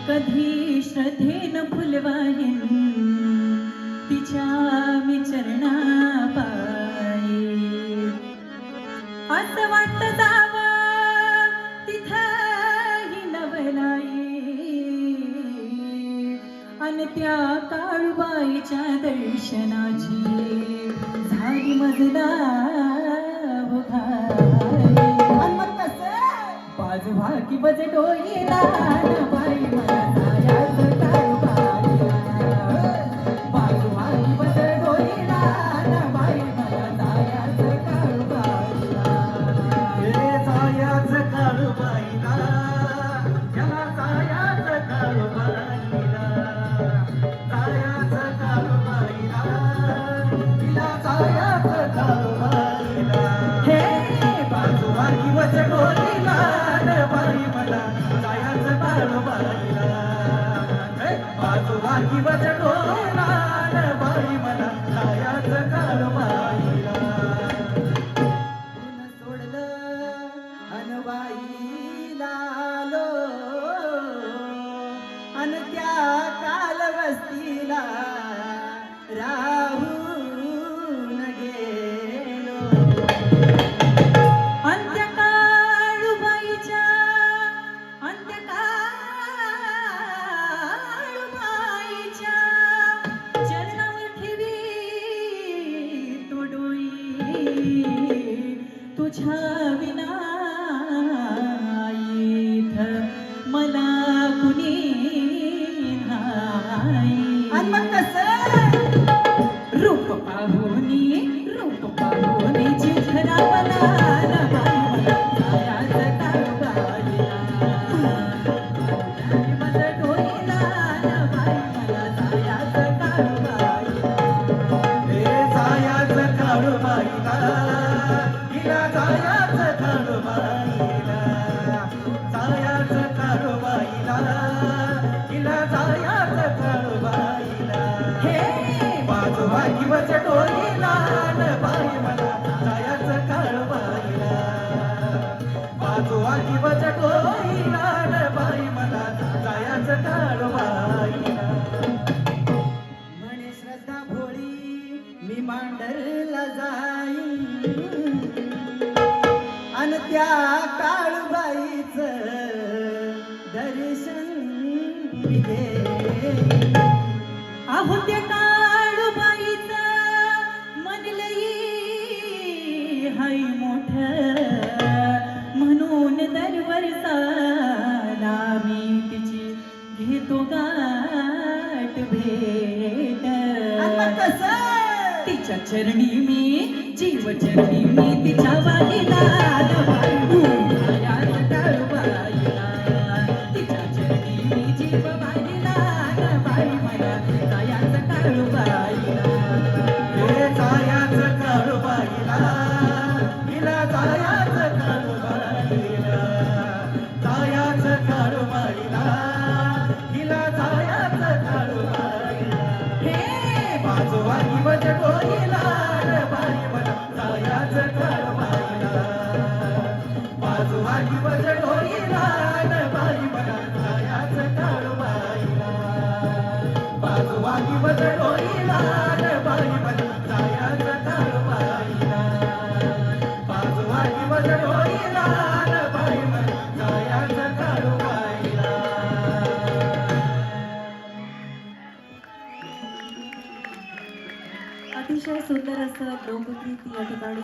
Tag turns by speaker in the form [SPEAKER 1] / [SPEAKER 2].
[SPEAKER 1] कधी श्रद्धेनं फुलवाहीन तिच्या मी चरणा पायी असं वाटत जावं तिथं नवलाई अन त्या काळूबाईच्या दर्शनाची झाली मजला बाजूभा की बजे डोईला बाई मला जायाचं काळूबाईला बाजूभा की बजे डोईला बाई मला जायाचं काळूबाईला
[SPEAKER 2] हे जायाचं काळूबाईला याला जायाचं काळूबाईला जायाचं काळूबाईला तिला जायाचं काळूबाईला
[SPEAKER 1] हे
[SPEAKER 2] बाजूभा की बजे डोईला बाई मला जायाचं काळूबाईला बाजूभा की बजे डोईला बाई मला जायाचं काळूबाईला
[SPEAKER 1] सोडलं अनबाईला आलो अन त्या कालवस्तीला राहून गेलो अंत्य काळूबाईच्या अंत्य काळूबाईच्या चरणावर ठेवी तो डोई तुझ्या विना इथं मला कुणी नाही रूप पाहुनी जीव खराबला बाई मला जायाचं काळूबाईला माझं डोईला बाई मला जायाचं काळूबाईला
[SPEAKER 2] हे जायाचं काळूबाईला हिला जायाचं काळूबाईला जायाचं काळूबाईला हिला जायाचं काळूबाईला
[SPEAKER 1] हे
[SPEAKER 2] बाजूभा की बजे डोईला बाई मला जायाचं काळूबाईला बाजूभा की बजे डोईला बाई मला जायाचं काळूबाईला
[SPEAKER 1] म्हणे श्रद्धा भोळी मी मांडरला जाईन अन त्या काळूबाईचं दर्शन घेईन अहो त्या काळूबाईचं मन लई हाय मोठं म्हणून दरवर्षाला मी तिची घेतो गाठ भेट तिच्या चरणी मी जीव चरणी मी तिच्या वालीला जायाचं काळूबाईला तिच्या चरणी मी जीव वालीला बाई मला जायाचं काळूबाईला
[SPEAKER 2] हे जायाचं काळूबाईला हिला जायाचं काळूबाईला जायाचं काळूबाईला हिला जायाचं काळूबाईला
[SPEAKER 1] हे
[SPEAKER 2] बाजूभा की बजे डोईला बाई मला जायाचं काळूबाईला बाजूभा की बजे डोईला बाई मला जायाचं काळूबाईला बाजूभा की बजे डोईला बाई मला जायाचं काळूबाईला बाजूभा की बजे डोईला बाई मला जायाचं काळूबाईला
[SPEAKER 1] अतिशय सुंदर असं लोकगीत या ठिकाणी